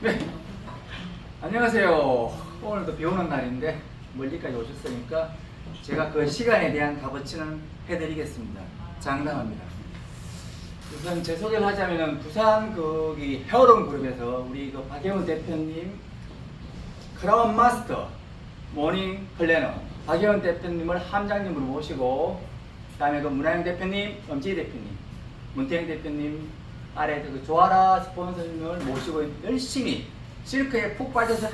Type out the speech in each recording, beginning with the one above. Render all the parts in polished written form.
네, 안녕하세요. 오늘도 비 오는 날인데 멀리까지 오셨으니까 제가 그 시간에 대한 값어치는 해드리겠습니다. 장담합니다. 우선 제 소개를 하자면은 부산 거기 헤어론 그룹에서 우리 그 박영훈 대표님 크라운 마스터 모닝 플래너 박영훈 대표님을 함장님으로 모시고 그다음에 그 문하영 대표님, 엄지희 대표님, 문태영 대표님 아래 그 조아라 스폰서님을 모시고 열심히 실크에 푹 빠져서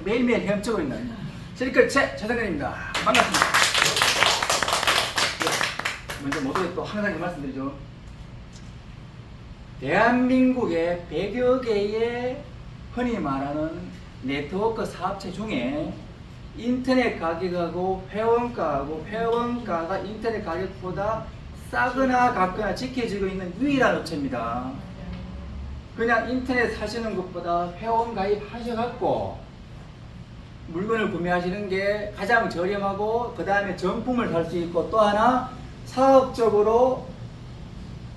매일매일 헤엄치고 있는 실크 최성근입니다. 반갑습니다. 먼저 모두에 또 항상 말씀드리죠. 대한민국의 100여 개의 흔히 말하는 네트워크 사업체 중에 인터넷 가격하고 회원가가 인터넷 가격보다 싸거나 같거나 지켜지고 있는 유일한 업체입니다. 그냥 인터넷 사시는 것보다 회원 가입하셔갖고 물건을 구매하시는 게 가장 저렴하고 그 다음에 정품을 살 수 있고 또 하나 사업적으로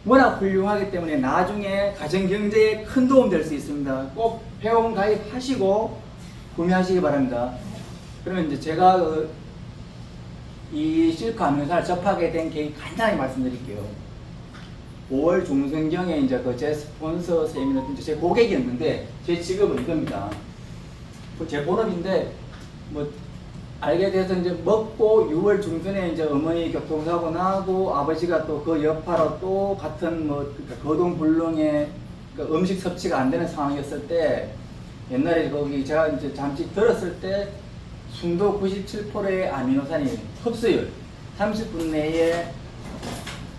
워낙 훌륭하기 때문에 나중에 가정경제에 큰 도움 될 수 있습니다. 꼭 회원 가입하시고 구매하시기 바랍니다. 그러면 이제 제가 이 실크 암요사를 접하게 된 계기 간단히 말씀드릴게요. 5월 중순경에 이제 그 제 스폰서 세미나 제 고객이었는데 제 직업은 이겁니다. 제 본업인데 뭐 알게 돼서 이제 먹고 6월 중순에 이제 어머니 교통사고 나고 아버지가 또 그 여파로 또 같은 뭐 그러니까 거동불능의 그 음식 섭취가 안 되는 상황이었을 때 옛날에 거기 제가 이제 잠시 들었을 때 순도 97%의 아미노산이 흡수율 30분 내에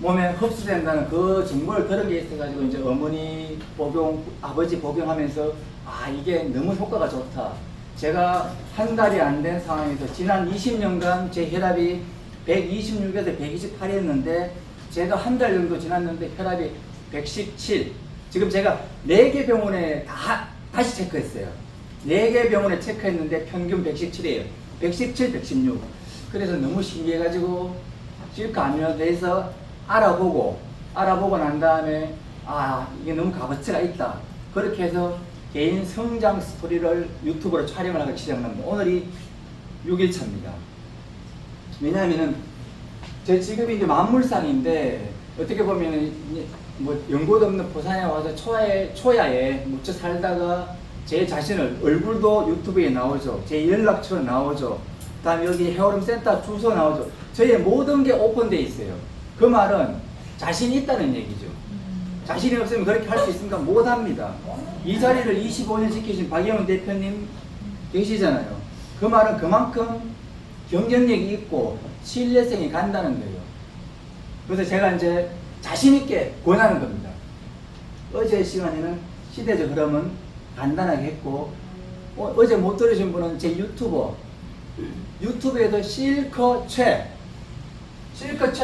몸에 흡수된다는 그 정보를 들은 게 있어가지고 이제 어머니 복용, 아버지 복용하면서 아 이게 너무 효과가 좋다. 제가 한 달이 안 된 상황에서 지난 20년간 제 혈압이 126에서 128이었는데 제가 한 달 정도 지났는데 혈압이 117. 지금 제가 4개 병원에 다시 체크했어요. 4개 병원에 체크했는데 평균 117이에요. 117, 116. 그래서 너무 신기해가지고 실크 암요에 대해서 알아보고 난 다음에 아 이게 너무 값어치가 있다. 그렇게 해서 개인 성장 스토리를 유튜브로 촬영을 하기 시작합니다. 오늘이 6일차입니다. 왜냐하면은 제 직업이 이제 만물상인데 어떻게 보면은 뭐 연고도 없는 부산에 와서 초야에 묻혀 살다가 제 자신을 얼굴도 유튜브에 나오죠. 제 연락처 나오죠. 그다음에 여기 헤어룸 센터 주소 나오죠. 저의 모든 게 오픈되어 있어요. 그 말은 자신이 있다는 얘기죠. 자신이 없으면 그렇게 할 수 있습니까? 못합니다. 이 자리를 25년 지키신 박영훈 대표님 계시잖아요. 그 말은 그만큼 경쟁력이 있고 신뢰성이 간다는 거예요. 그래서 제가 이제 자신있게 권하는 겁니다. 어제 시간에는 시대적 흐름은 간단하게 했고 어제 못 들으신 분은 제 유튜브에도 실크최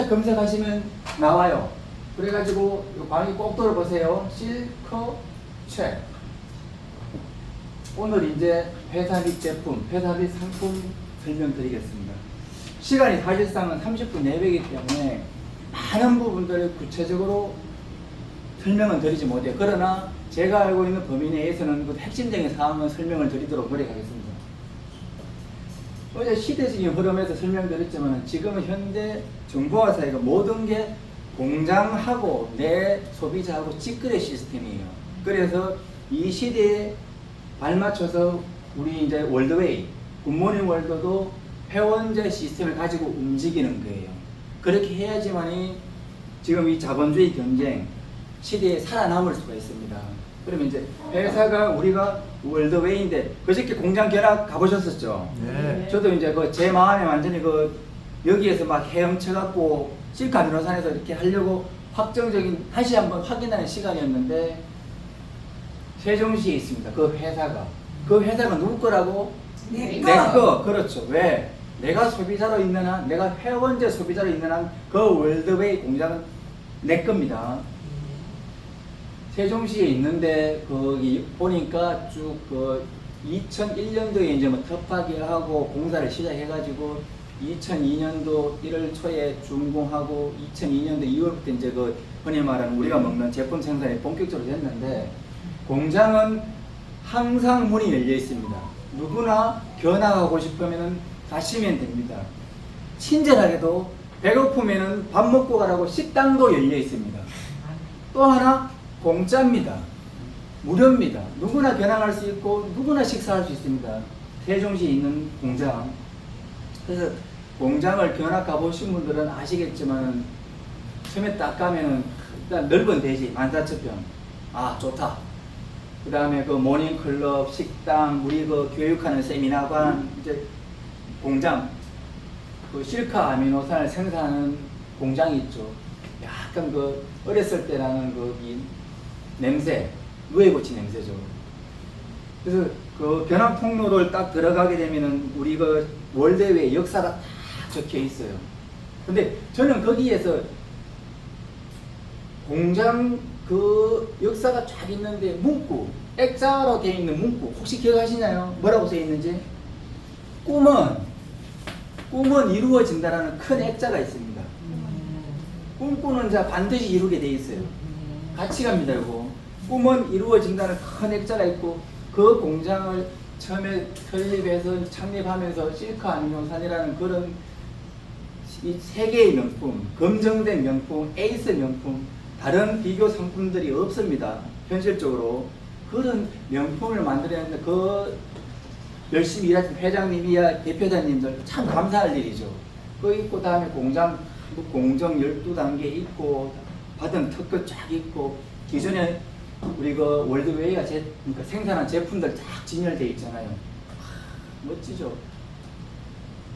검색하시면 나와요. 그래가지고 방에 꼭 들어보세요. 실크최. 오늘 이제 회사 및 제품, 회사 및 상품 설명드리겠습니다. 시간이 사실상은 30분 내외이기 때문에 많은 부분들을 구체적으로 설명은 드리지 못해요. 그러나 제가 알고 있는 범위 내에서는 그 핵심적인 사항은 설명을 드리도록 노력하겠습니다. 어제 시대적인 흐름에서 설명드렸지만 지금은 현대 정보화 사회가 모든 게 공장하고 내 소비자하고 직거래 시스템이에요. 그래서 이 시대에 발맞춰서 우리 이제 월드웨이, 굿모닝 월드도 회원제 시스템을 가지고 움직이는 거예요. 그렇게 해야지만이 지금 이 자본주의 경쟁 시대에 살아남을 수가 있습니다. 그러면 이제 회사가 우리가 월드웨이인데 그저께 공장 견학 가보셨었죠? 네. 저도 이제 그 제 마음에 완전히 여기에서 막 헤엄쳐갖고 실크 암요산에서 이렇게 하려고 확정적인 다시 한번 확인하는 시간이었는데 세종시에 있습니다. 그 회사가 누구 거라고? 내 거. 그렇죠. 왜? 내가 소비자로 있는 한, 내가 회원제 소비자로 있는 한 그 월드웨이 공장은 내 겁니다. 세종시에 있는데 거기 보니까 쭉 2001년도에 이제 뭐 터파기하고 공사를 시작해가지고 2002년도 1월 초에 준공하고 2002년도 2월부터 이제 흔히 말하는 우리가 먹는 제품 생산이 본격적으로 됐는데 공장은 항상 문이 열려 있습니다. 누구나 견학하고 싶으면 가시면 됩니다. 친절하게도 배고프면 밥 먹고 가라고 식당도 열려 있습니다. 또 하나 공짜입니다. 무료입니다. 누구나 견학할 수 있고 누구나 식사할 수 있습니다. 세종시에 있는 공장. 그래서 공장을 견학 가보신 분들은 아시겠지만 처음에 딱 가면은 일단 넓은 대지 14,000평. 아 좋다. 그 다음에 그 모닝클럽, 식당, 우리 그 교육하는 세미나관, 이제 공장, 그 실카 아미노산을 생산하는 공장이 있죠. 약간 그 어렸을 때 나는 그 이 냄새, 누에고치 냄새죠. 그래서 그 견학 통로를 딱 들어가게 되면은 우리 그 월대회 역사가 딱 적혀 있어요. 근데 저는 거기에서 공장 그 역사가 쫙 있는데 문구, 액자로 되어 있는 문구 혹시 기억하시나요? 뭐라고 써 있는지? 꿈은 이루어진다라는 큰 액자가 있습니다. 꿈꾸는 자 반드시 이루게 돼 있어요. 같이 갑니다. 이거 꿈은 이루어진다는 큰 액자가 있고 그 공장을 처음에 설립해서 창립하면서 실카 아미노산이라는 그런 이 세계의 명품, 검증된 명품, 에이스 명품, 다른 비교 상품들이 없습니다. 현실적으로 그런 명품을 만들었는데 그 열심히 일하신 회장님이야 대표자님들 참 감사할 일이죠. 그 있고 다음에 공장 공정 12단계 있고 받은 특허 쫙 있고 기존에 우리 그 월드웨이가 그러니까 생산한 제품들 쫙 진열되어 있잖아요. 멋지죠.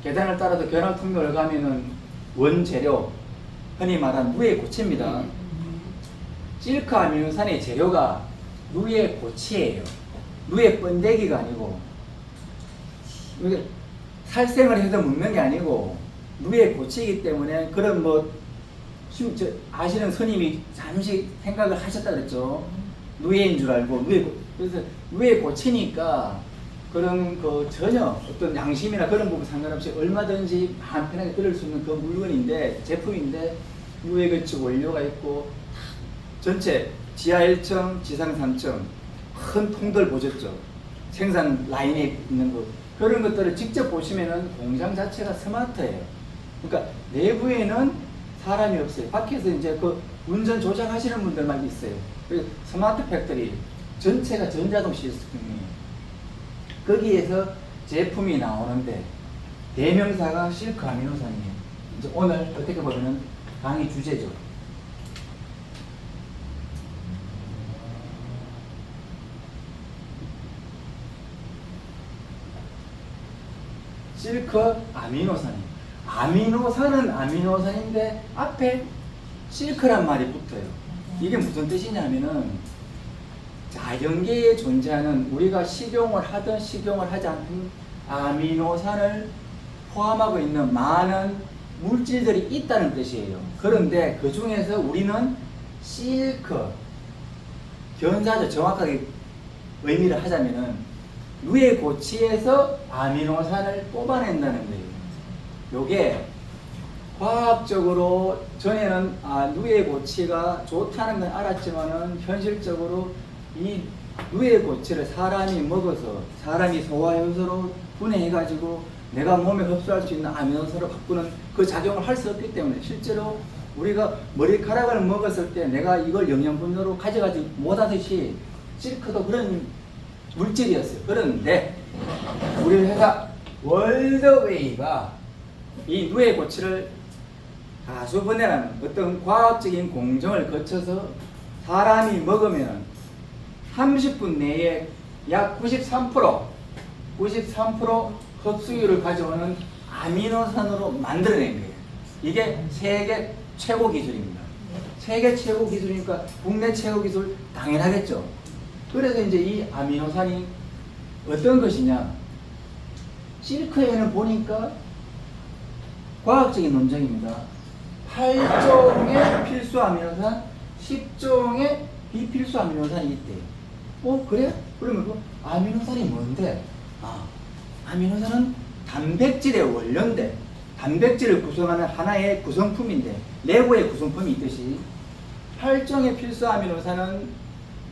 계단을 따라서 견학 통로를 가면은 원재료 흔히 말하는 누에고치입니다. 실카 아미노산의 재료가 누에고치예요. 누에 번데기가 아니고 살생을 해서 먹는 게 아니고 누에고치이기 때문에 그런 뭐 아시는 스님이 잠시 생각을 하셨다 그랬죠. 누에인 줄 알고 그래서 누에고치니까 그런 그 전혀 어떤 양심이나 그런 부분 상관없이 얼마든지 마음 편하게 들을 수 있는 그 물건인데 제품인데 누에고치 원료가 있고 전체 지하 1층, 지상 3층 큰 통들 보셨죠? 생산 라인에 있는 것 그런 것들을 직접 보시면은 공장 자체가 스마트해요. 그러니까 내부에는 사람이 없어요. 밖에서 이제 그 운전 조작하시는 분들만 있어요. 그래서 스마트 팩토리 전체가 전자동 시스템이에요. 거기에서 제품이 나오는데 대명사가 실카 아미노산이에요. 이제 오늘 어떻게 보면은 강의 주제죠. 실크 아미노산이에요. 아미노산은 아미노산인데 앞에 실크란 말이 붙어요. 이게 무슨 뜻이냐면은 자연계에 존재하는 우리가 식용을 하든 식용을 하지 않든 아미노산을 포함하고 있는 많은 물질들이 있다는 뜻이에요. 그런데 그 중에서 우리는 실크 견사죠. 정확하게 의미를 하자면은 누에고치에서 아미노산을 뽑아낸다는 거예요. 요게 과학적으로 전에는 누에고치가 좋다는 건 알았지만은 현실적으로 이 누에고치를 사람이 먹어서 사람이 소화효소로 분해해가지고 내가 몸에 흡수할 수 있는 아미노산으로 바꾸는 그 작용을 할 수 없기 때문에 실제로 우리가 머리카락을 먹었을 때 내가 이걸 영양분으로 가져가지 못하듯이 실크도 그런 물질이었어요. 그런데 우리 회사 월드웨이가 이 누에고치를 가수분해라는 어떤 과학적인 공정을 거쳐서 사람이 먹으면 30분 내에 약 93% 흡수율을 가져오는 아미노산으로 만들어낸 거예요. 이게 세계 최고 기술입니다. 세계 최고 기술이니까 국내 최고 기술 당연하겠죠. 그래서 이제 이 아미노산이 어떤 것이냐? 실크에는 보니까 과학적인 논쟁입니다. 8종의 필수 아미노산, 10종의 비필수 아미노산이 있대요. 그래? 그러면 그 아미노산이 뭔데? 아미노산은 단백질의 원료인데 단백질을 구성하는 하나의 구성품인데 레고의 구성품이 있듯이 8종의 필수 아미노산은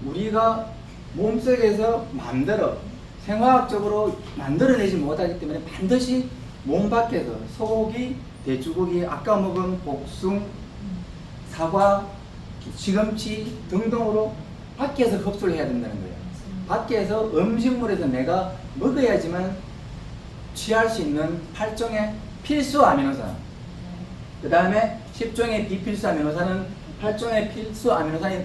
우리가 몸속에서 마음대로 생화학적으로 만들어내지 못하기 때문에 반드시 몸 밖에서 소고기, 돼지고기, 아까 먹은 복숭, 사과, 시금치 등등으로 밖에서 흡수를 해야 된다는 거예요. 밖에서 음식물에서 내가 먹어야지만 취할 수 있는 8종의 필수 아미노산, 그 다음에 10종의 비필수 아미노산은 8종의 필수 아미노산이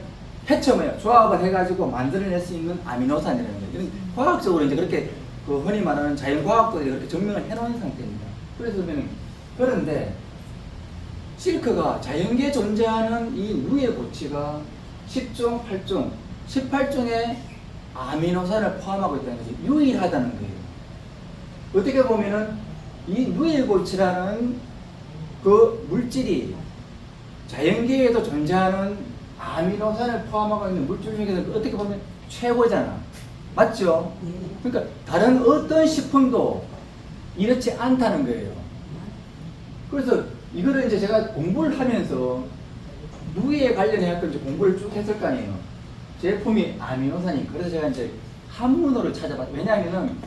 해첨해요. 조합을 해가지고 만들어낼 수 있는 아미노산이라는 거예요. 이런 과학적으로 이제 그렇게 그 흔히 말하는 자연과학들이 그렇게 증명을 해놓은 상태입니다. 그런데 실크가 자연계에 존재하는 이 누에 고치가 10종, 8종, 18종의 아미노산을 포함하고 있다는 것이 유일하다는 거예요. 어떻게 보면은 이 누에고치라는 그 물질이 자연계에도 존재하는 아미노산을 포함하고 있는 물질 중에서 어떻게 보면 최고잖아. 맞죠? 그러니까 다른 어떤 식품도 이렇지 않다는 거예요. 그래서 이거를 이제 제가 공부를 하면서 누에 관련해서 이제 공부를 쭉 했을 거 아니에요. 제품이 아미노산이. 그래서 제가 이제 한문어를 찾아봤어요. 왜냐하면은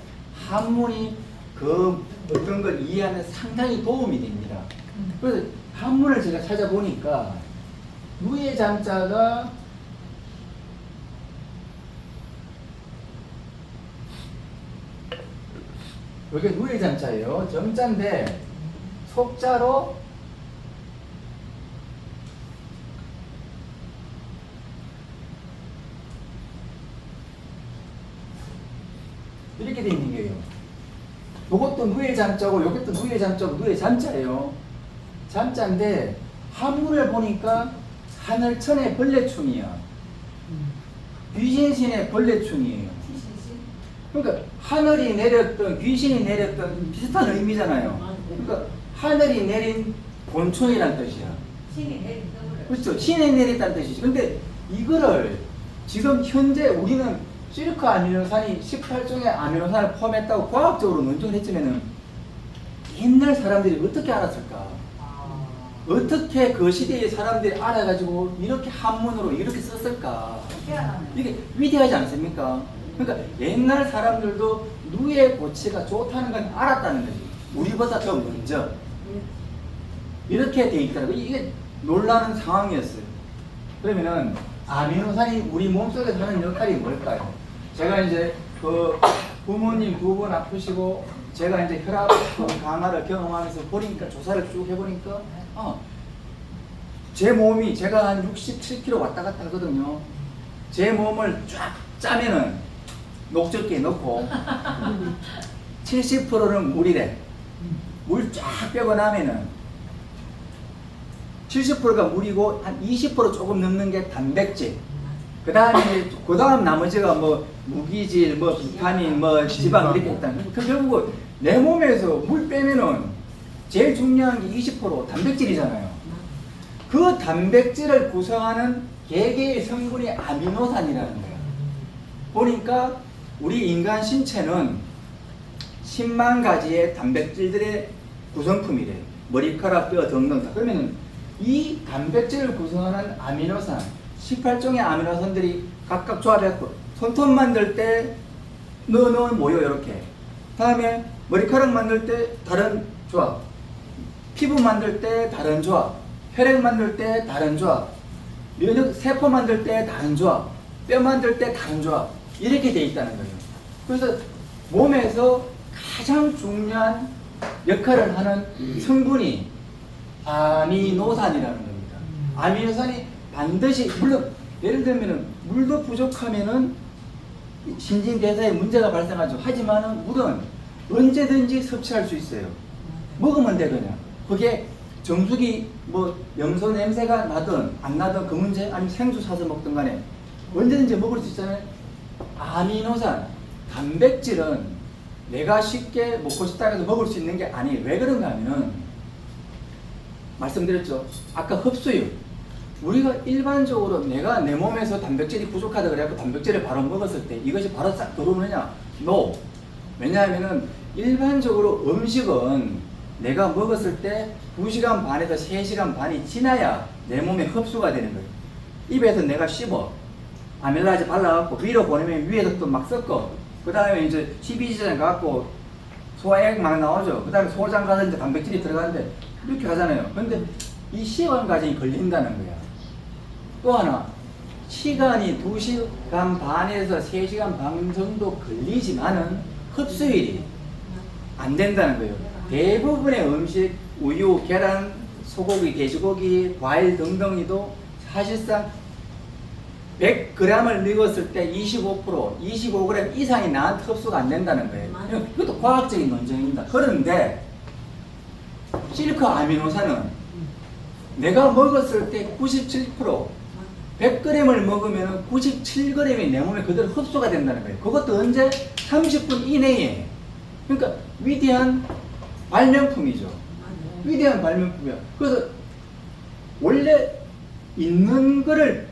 한문이 그 어떤 걸 이해하는 데 상당히 도움이 됩니다. 그래서 한문을 제가 찾아보니까 누의 잠자가 여기 누의 잠자예요. 정자인데 속자로 이렇게 돼 있는 거예요. 요것도 누의 잠자고 요것도 누의 잠자고 누의 잠자예요. 잠자인데 한문을 보니까 하늘천의 벌레충이야. 귀신신의 벌레충이에요. 그러니까 하늘이 내렸던 귀신이 내렸던 비슷한 의미잖아요. 그러니까 하늘이 내린 곤충이란 뜻이야. 신이 내린 떡을. 그렇죠. 신이 내렸다는 뜻이지. 근데 이거를 지금 현재 우리는 실크 아미노산이 18종의 아미노산을 포함했다고 과학적으로 논증을 했지만은 옛날 사람들이 어떻게 알았을까? 어떻게 그 시대의 사람들이 알아가지고 이렇게 한문으로 이렇게 썼을까? 이게 위대하지 않습니까? 그러니까 옛날 사람들도 누의 고치가 좋다는 건 알았다는 거지. 우리보다 더 먼저. 이렇게 돼 있더라고요. 이게 놀라는 상황이었어요. 그러면은 아미노산이 우리 몸속에서 하는 역할이 뭘까요? 제가 이제 그 부모님 두 분 아프시고 제가 이제 혈압 강화를 경험하면서 보니까 조사를 쭉 해보니까 제 몸이 제가 한 67kg 왔다 갔다 하거든요. 제 몸을 쫙 짜면은 녹즙기에 넣고 70%는 물이래. 물 쫙 빼고 나면은 70%가 물이고 한 20% 조금 넘는 게 단백질. 그 다음 나머지가 뭐 무기질, 뭐 비타민, 뭐 지방 이렇게 있다는. 그 결국 내 몸에서 물 빼면은 제일 중요한 게 20% 단백질이잖아요. 그 단백질을 구성하는 개개의 성분이 아미노산이라는 거예요. 보니까 우리 인간 신체는 10만 가지의 단백질들의 구성품이래. 머리카락, 뼈 등등 다. 그러면은 이 단백질을 구성하는 아미노산 18종의 아미노산들이 각각 조합해서 손톱 만들 때 넣어놓은 모여 이렇게. 다음에 머리카락 만들 때 다른 조합, 피부 만들 때 다른 조합, 혈액 만들 때 다른 조합, 면역 세포 만들 때 다른 조합, 뼈 만들 때 다른 조합, 이렇게 돼 있다는 거예요. 그래서 몸에서 가장 중요한 역할을 하는 성분이 아미노산이라는 겁니다. 아미노산이 반드시, 물론 예를 들면 물도 부족하면은 신진대사에 문제가 발생하죠. 하지만은 물은 언제든지 섭취할 수 있어요. 먹으면 돼 그냥. 그게 정수기 뭐 염소 냄새가 나든 안 나든 그 문제, 아니면 생수 사서 먹든 간에 언제든지 먹을 수 있잖아요. 아미노산, 단백질은 내가 쉽게 먹고 싶다 해서 먹을 수 있는 게 아니에요. 왜 그런가 하면은 말씀드렸죠. 아까 흡수율. 우리가 일반적으로 내가 내 몸에서 단백질이 부족하다 그래갖고 단백질을 바로 먹었을 때 이것이 바로 싹 들어오느냐? No. 왜냐하면은 일반적으로 음식은 내가 먹었을 때 2시간 반에서 3시간 반이 지나야 내 몸에 흡수가 되는 거예요. 입에서 내가 씹어. 아밀라제 발라갖고 위로 보내면 위에서 또 막 섞어. 그 다음에 이제 12지장 갖고 소화액 막 나오죠. 그 다음에 소장 가서 이제 단백질이 들어가는데 이렇게 하잖아요. 근데 이 시간 과정이 걸린다는 거야. 또 하나, 시간이 2시간 반에서 3시간 반 정도 걸리지만은 흡수율이 안 된다는 거예요. 대부분의 음식, 우유, 계란, 소고기, 돼지고기, 과일 등등이도 사실상 100g을 먹었을 때 25g 이상이 나한테 흡수가 안 된다는 거예요. 이것도 과학적인 논쟁입니다. 그런데 실크 아미노산은 내가 먹었을 때 97%, 100g을 먹으면 97g이 내 몸에 그대로 흡수가 된다는 거예요. 그것도 언제? 30분 이내에. 그러니까 위대한 발명품이죠. 위대한 발명품이야. 그래서 원래 있는 거를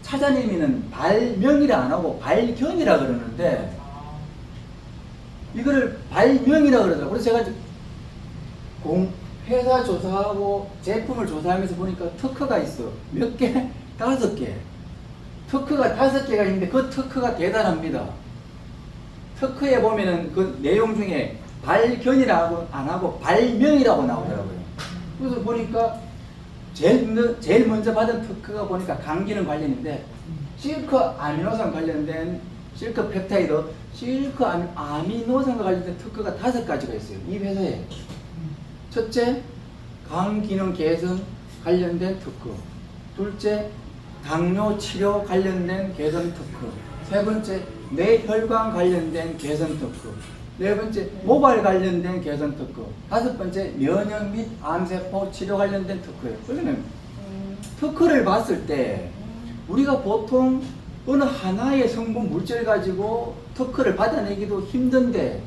찾아내면은 발명이라 안 하고 발견이라 그러는데 이거를 발명이라 그러더라고요. 그래서 제가 회사 조사하고 제품을 조사하면서 보니까 특허가 있어. 몇 개? 5개. 특허가 5개가 있는데 그 특허가 대단합니다. 특허에 보면은 그 내용 중에 발견이라고 안 하고 발명이라고 나오더라고요. 그래서 보니까 제일 먼저 받은 특허가 보니까 감기능 관련인데 실크 아미노산 관련된 실크 펩타이드, 실크 아미노산과 관련된 특허가 5가지가 있어요. 이 회사에. 첫째, 간 기능 개선 관련된 특허. 둘째, 당뇨 치료 관련된 개선 특허. 세 번째, 뇌혈관 관련된 개선 특허. 네 번째, 모발 관련된 개선 특허. 다섯 번째, 면역 및 암세포 치료 관련된 특허예요. 그러면 특허를 봤을 때 우리가 보통 어느 하나의 성분 물질 가지고 특허를 받아내기도 힘든데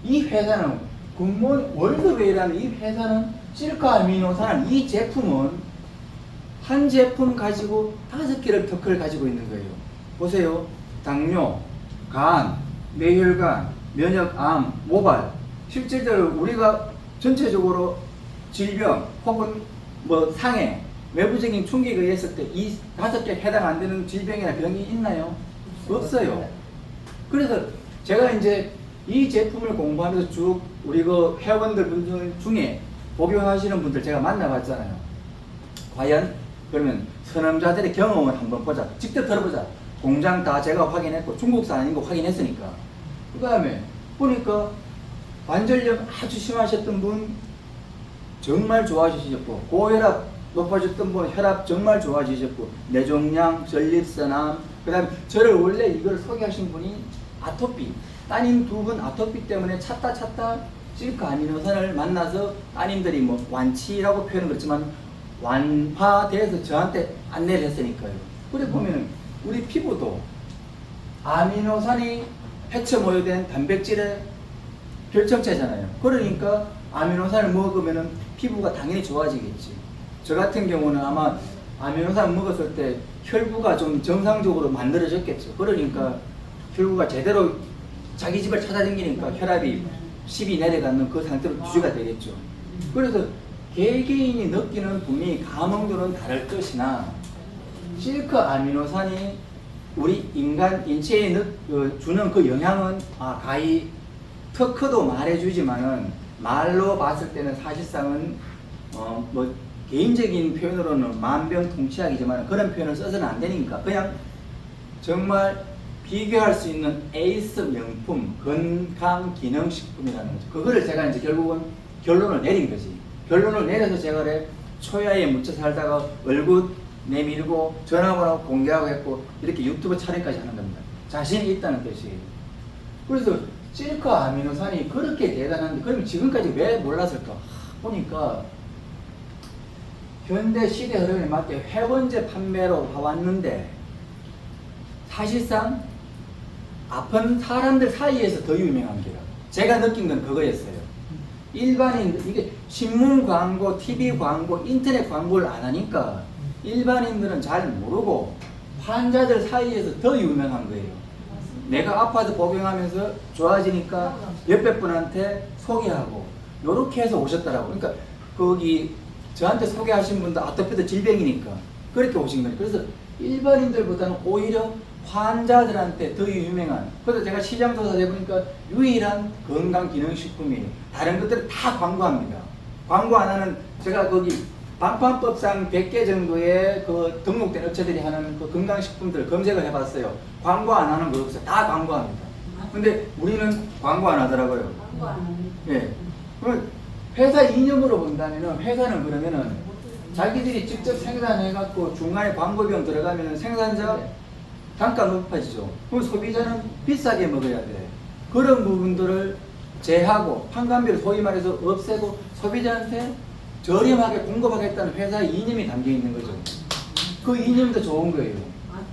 이 회사는 굿모닝 월드웨이라는 이 회사는 실크 아미노산 이 제품은 한 제품 가지고 5개를 특허를 가지고 있는 거예요. 보세요. 당뇨, 간, 뇌혈관, 면역암, 모발. 실제로 우리가 전체적으로 질병 혹은 뭐 상해, 외부적인 충격에 의했을 때 이 5개 해당 안 되는 질병이나 병이 있나요? 없어요. 그래서 제가 이제 이 제품을 공부하면서 쭉 우리 그 회원들 분들 중에 복용하시는 분들 제가 만나봤잖아요. 과연 그러면 선험자들의 경험을 한번 보자. 직접 들어보자. 공장 다 제가 확인했고 중국산 아닌 거 확인했으니까. 그 다음에 보니까 관절염 아주 심하셨던 분 정말 좋아지셨고, 고혈압 높아졌던 분 혈압 정말 좋아지셨고, 뇌종양, 전립선암, 그 다음에 저를 원래 이걸 소개하신 분이 아토피, 따님 2분 아토피 때문에 찾다 실크 아미노산을 만나서 따님들이 뭐 완치라고 표현은 그렇지만 완화돼서 저한테 안내를 했으니까요. 그래 보면 우리 피부도 아미노산이 해쳐 모여된 단백질의 결정체잖아요. 그러니까 아미노산을 먹으면 피부가 당연히 좋아지겠지. 저 같은 경우는 아마 아미노산 먹었을 때 혈구가 좀 정상적으로 만들어졌겠죠. 그러니까 혈구가 제대로 자기 집을 찾아다니니까 혈압이 10이 내려가는 그 상태로 유지가 되겠죠. 그래서 개개인이 느끼는 분이 감흥도는 다를 것이나 실크 아미노산이 우리 인간 인체에 주는 그 영향은 가히 특허도 말해주지만은 말로 봤을 때는 사실상은 뭐 개인적인 표현으로는 만병통치약이지만 그런 표현을 써서는 안 되니까 그냥 정말 비교할 수 있는 에이스 명품 건강기능식품이라는 거죠. 그거를 제가 이제 결국은 결론을 내린 거지. 결론을 내려서 제가 그래 초야에 묻혀 살다가 얼굴 내밀고 전화번호 공개하고 했고 이렇게 유튜브 촬영까지 하는 겁니다. 자신이 있다는 뜻이에요. 그래서 실크 아미노산이 그렇게 대단한데 그러면 지금까지 왜 몰랐을까? 보니까 현대 시대 흐름에 맞게 회원제 판매로 와왔는데 사실상 아픈 사람들 사이에서 더 유명한 게요. 제가 느낀 건 그거였어요. 일반인, 이게 신문 광고, TV 광고, 인터넷 광고를 안 하니까 일반인들은 잘 모르고 환자들 사이에서 더 유명한 거예요. 내가 아파서 복용하면서 좋아지니까 옆에 분한테 소개하고 요렇게 해서 오셨더라고. 그러니까 거기 저한테 소개하신 분도 아토피도 질병이니까 그렇게 오신 거예요. 그래서 일반인들보다는 오히려 환자들한테 더 유명한, 그래서 제가 시장 조사 해보니까 유일한 건강기능식품이에요. 다른 것들은 다 광고합니다. 광고 안 하는, 제가 거기 방판법상 100개 정도의 그 등록된 업체들이 하는 그 건강식품들 검색을 해봤어요. 광고 안 하는 거 없어요. 다 광고합니다. 근데 우리는 광고 안 하더라고요. 광고 안 하는. 예. 그럼 회사 이념으로 본다면은, 회사는 그러면은 자기들이 직접 생산해갖고 중간에 광고비용 들어가면 생산자 단가 높아지죠. 그럼 소비자는 비싸게 먹어야 돼. 그런 부분들을 제하고 판관비를 소위 말해서 없애고 소비자한테 저렴하게 공급하겠다는 회사의 이념이 담겨 있는 거죠. 그 이념도 좋은 거예요.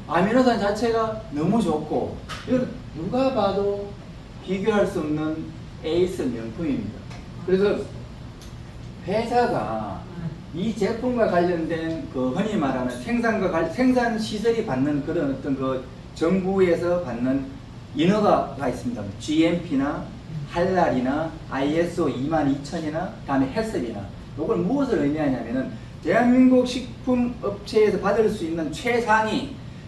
아미노산 자체가 너무 좋고, 이건 누가 봐도 비교할 수 없는 에이스 명품입니다. 그래서 회사가 이 제품과 관련된 그 흔히 말하는 생산 시설이 받는 그런 어떤 그 정부에서 받는 인허가가 있습니다. GMP나 할랄이나 ISO 22000이나 다음에 헬스비나, 이걸 무엇을 의미하냐면은 대한민국 식품업체에서 받을 수 있는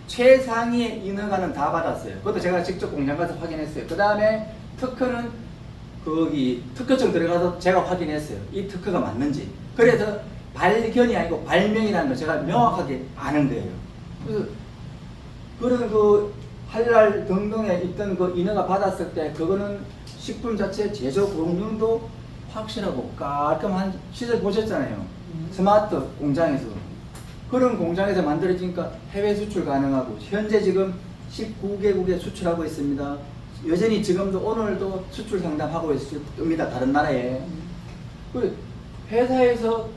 최상위의 인허가는 다 받았어요. 그것도 제가 직접 공장 가서 확인했어요. 그 다음에 특허는 거기 특허증 들어가서 제가 확인했어요. 이 특허가 맞는지. 그래서 발견이 아니고 발명이라는 걸 제가 명확하게 아는 거예요. 그래서 그런 그 할랄 등등에 있던 그 인허가 받았을 때 그거는 식품 자체 제조 공정도 확실하고 깔끔한 시설 보셨잖아요. 스마트 공장에서. 그런 공장에서 만들어지니까 해외 수출 가능하고, 현재 지금 19개국에 수출하고 있습니다. 여전히 지금도 오늘도 수출 상담하고 있습니다. 다른 나라에. 그 회사에서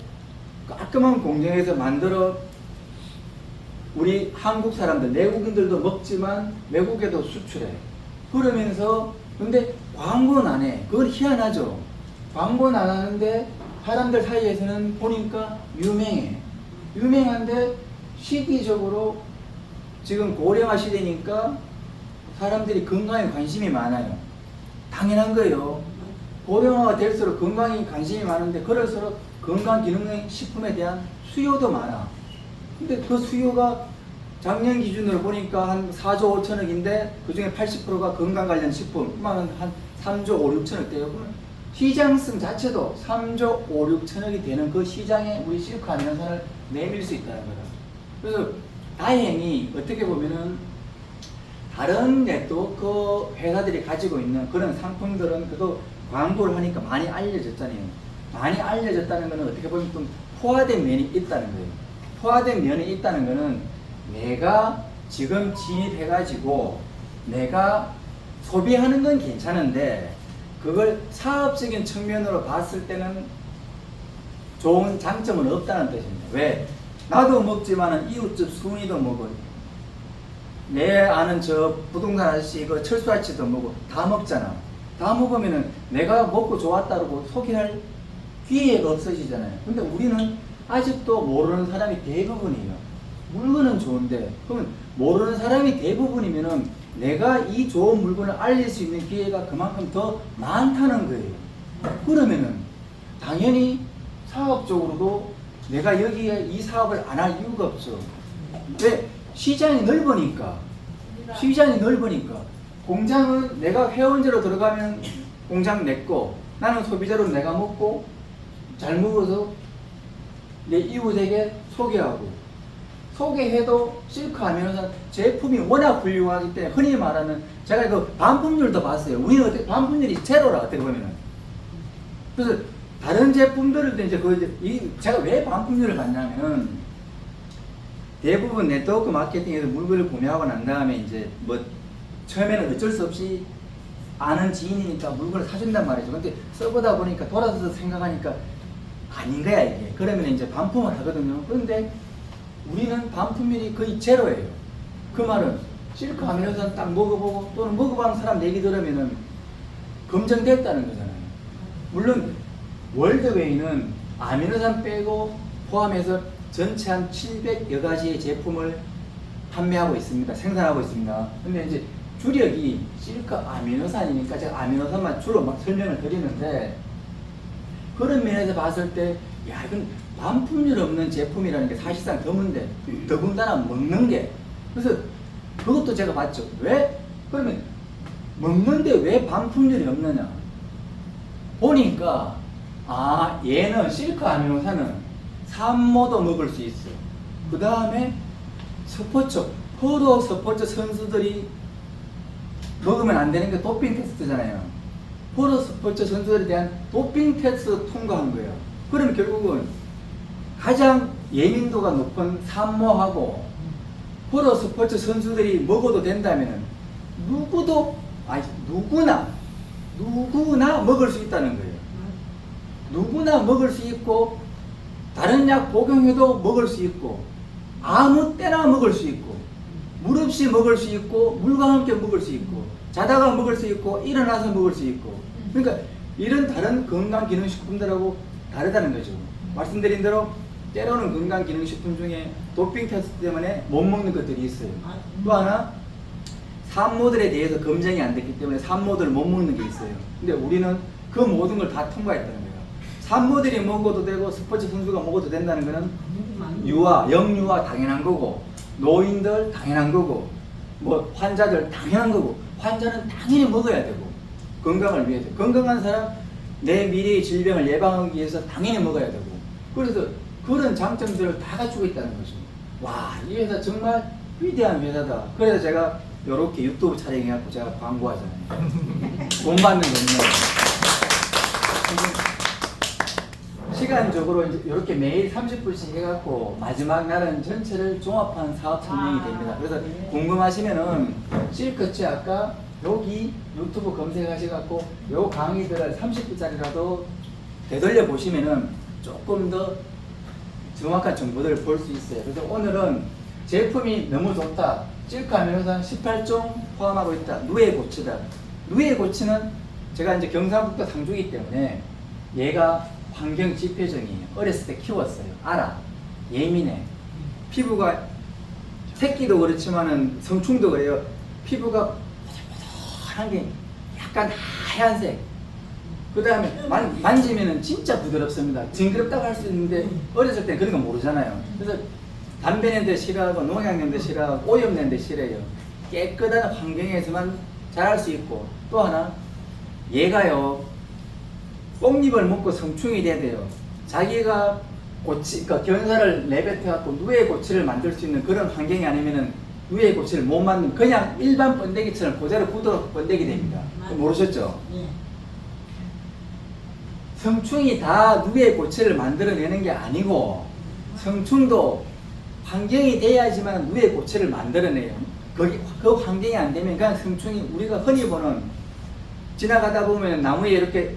깔끔한 공장에서 만들어 우리 한국 사람들, 내국인들도 먹지만 외국에도 수출해. 그러면서 근데 광고는 안 해. 그건 희한하죠. 광고는 안 하는데 사람들 사이에서는 보니까 유명해. 유명한데 시기적으로 지금 고령화 시대니까 사람들이 건강에 관심이 많아요. 당연한 거예요. 고령화가 될수록 건강에 관심이 많은데 그럴수록 건강기능식품에 대한 수요도 많아. 근데 그 수요가 작년 기준으로 보니까 한 4조 5천억인데 그 중에 80%가 건강 관련 식품, 한 3조 5, 6천억 돼요. 그러면 시장성 자체도 3조 5, 6천억이 되는 그 시장에 우리 실크 아미노산을 내밀 수 있다는 거다. 그래서 다행히 어떻게 보면은 다른 네트워크 회사들이 가지고 있는 그런 상품들은 그래도 광고를 하니까 많이 알려졌잖아요. 많이 알려졌다는 것은 어떻게 보면 좀 포화된 면이 있다는 거예요. 포화된 면이 있다는 것은 내가 지금 진입해가지고 내가 소비하는 건 괜찮은데 그걸 사업적인 측면으로 봤을 때는 좋은 장점은 없다는 뜻입니다. 왜? 나도 먹지만은 이웃집 순이도 먹어. 내 아는 저 부동산 아저씨 그 철수 아저씨도 먹어. 다 먹잖아. 다 먹으면은 내가 먹고 좋았다고 소개할 기회가 없어지잖아요. 근데 우리는 아직도 모르는 사람이 대부분이에요. 물건은 좋은데, 그러면 모르는 사람이 대부분이면은 내가 이 좋은 물건을 알릴 수 있는 기회가 그만큼 더 많다는 거예요. 그러면은 당연히 사업적으로도 내가 여기에 이 사업을 안 할 이유가 없어. 왜? 시장이 넓으니까. 시장이 넓으니까. 공장은 내가 회원제로 들어가면 공장 내 거, 나는 소비자로 내가 먹고 잘 먹어서 내 이웃에게 소개해도 실크 아미노산 제품이 워낙 훌륭하기 때문에 흔히 말하는 제가 그 반품률도 봤어요. 우리는 어떻게 반품률이 제로라 어떻게 보면은. 그래서 다른 제품들도 이제 제가 왜 반품률을 봤냐면은 대부분 네트워크 마케팅에서 물건을 구매하고 난 다음에 이제 뭐 처음에는 어쩔 수 없이 아는 지인이니까 물건을 사준단 말이죠. 근데 써보다 보니까 돌아서서 생각하니까 아닌 거야 이게. 그러면 이제 반품을 하거든요. 그런데 우리는 반품률이 거의 제로예요. 그 말은 실크 아미노산 딱 먹어보고 또는 먹어본 사람 얘기 들으면은 검증됐다는 거잖아요. 물론 월드웨이는 아미노산 빼고 포함해서 전체 한 700여 가지의 제품을 판매하고 있습니다. 생산하고 있습니다. 근데 이제 주력이 실크 아미노산이니까 제가 아미노산만 주로 막 설명을 드리는데, 그런 면에서 봤을 때, 야, 이건 반품률 없는 제품이라는 게 사실상 드문데, 더군다나 먹는 게. 그래서 그것도 제가 봤죠. 왜? 그러면 먹는데 왜 반품률이 없느냐? 보니까 얘는 실크 아미노산은 산모도 먹을 수 있어요. 그 다음에 스포츠, 프로 스포츠 선수들이 먹으면 안 되는 게 도핑 테스트잖아요. 프로 스포츠 선수들에 대한 도핑 테스트 통과한 거예요. 그러면 결국은 가장 예민도가 높은 산모하고 프로 스포츠 선수들이 먹어도 된다면 누구나 먹을 수 있다는 거예요. 누구나 먹을 수 있고 다른 약 복용해도 먹을 수 있고 아무 때나 먹을 수 있고 물 없이 먹을 수 있고 물과 함께 먹을 수 있고 자다가 먹을 수 있고 일어나서 먹을 수 있고 그러니까 이런 다른 건강기능식품들하고 다르다는 거죠. 말씀드린 대로 때로는 건강기능식품 중에 도핑 테스트 때문에 못 먹는 것들이 있어요. 또 하나 산모들에 대해서 검증이 안 됐기 때문에 산모들 못 먹는 게 있어요. 근데 우리는 그 모든 걸 다 통과했다는 거예요. 산모들이 먹어도 되고 스포츠 선수가 먹어도 된다는 거는 영유아 당연한 거고 노인들 당연한 거고 뭐 환자들 당연한 거고 환자는 당연히 먹어야 되고 건강을 위해서 건강한 사람 내 미래의 질병을 예방하기 위해서 당연히 먹어야 되고 그래서 그런 장점들을 다 갖추고 있다는 거죠. 와, 이 회사 정말 위대한 회사다. 그래서 제가 이렇게 유튜브 촬영해갖고 제가 광고하잖아요. 돈 받는 거는 시간적으로 이렇게 매일 30분씩 해갖고 마지막 날은 전체를 종합한 사업 설명이 됩니다. 그래서 궁금하시면은 실크치 아까 여기 유튜브 검색하셔갖고 요 강의들을 30분짜리라도 되돌려 보시면은 조금 더 정확한 정보들을 볼 수 있어요. 그래서 오늘은 제품이 너무 좋다. 실크 아미노산 18종 포함하고 있다. 누에고치다. 누에고치는 제가 이제 경상북도 상주이기 때문에 얘가 환경 지표종이에요. 어렸을 때 키웠어요. 알아. 예민해. 피부가 새끼도 그렇지만은 성충도 그래요. 피부가 보들보들한 게 약간 하얀색. 그 다음에 만지면은 진짜 부드럽습니다. 징그럽다고 할 수 있는데 어렸을 때 그런 거 모르잖아요. 그래서 담배 냄새 싫어하고 농약 냄새 싫어하고 오염 냄새 싫어해요. 깨끗한 환경에서만 자랄 수 있고 또 하나 얘가요 뽕잎을 먹고 성충이 돼야 돼요. 자기가 그러니까 견사를 내뱉어갖고 누에고치를 만들 수 있는 그런 환경이 아니면은 누에고치를 못 만든 그냥 일반 번데기처럼 그대로 굳어 번데기 됩니다. 모르셨죠? 네. 성충이 다 누에고치를 만들어내는 게 아니고 성충도 환경이 돼야지만 누에고치를 만들어내요. 그 환경이 안 되면 그냥 성충이 우리가 흔히 보는 지나가다 보면 나무에 이렇게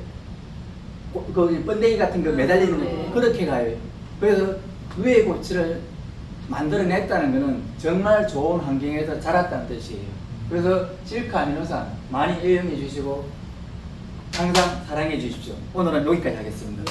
그 번데기 같은 거 매달리는 거 그렇게 가요. 그래서 누에고치를 만들어냈다는 것은 정말 좋은 환경에서 자랐다는 뜻이에요. 그래서 실크 아미노산 많이 이용해 주시고 항상 사랑해 주십시오. 오늘은 여기까지 하겠습니다.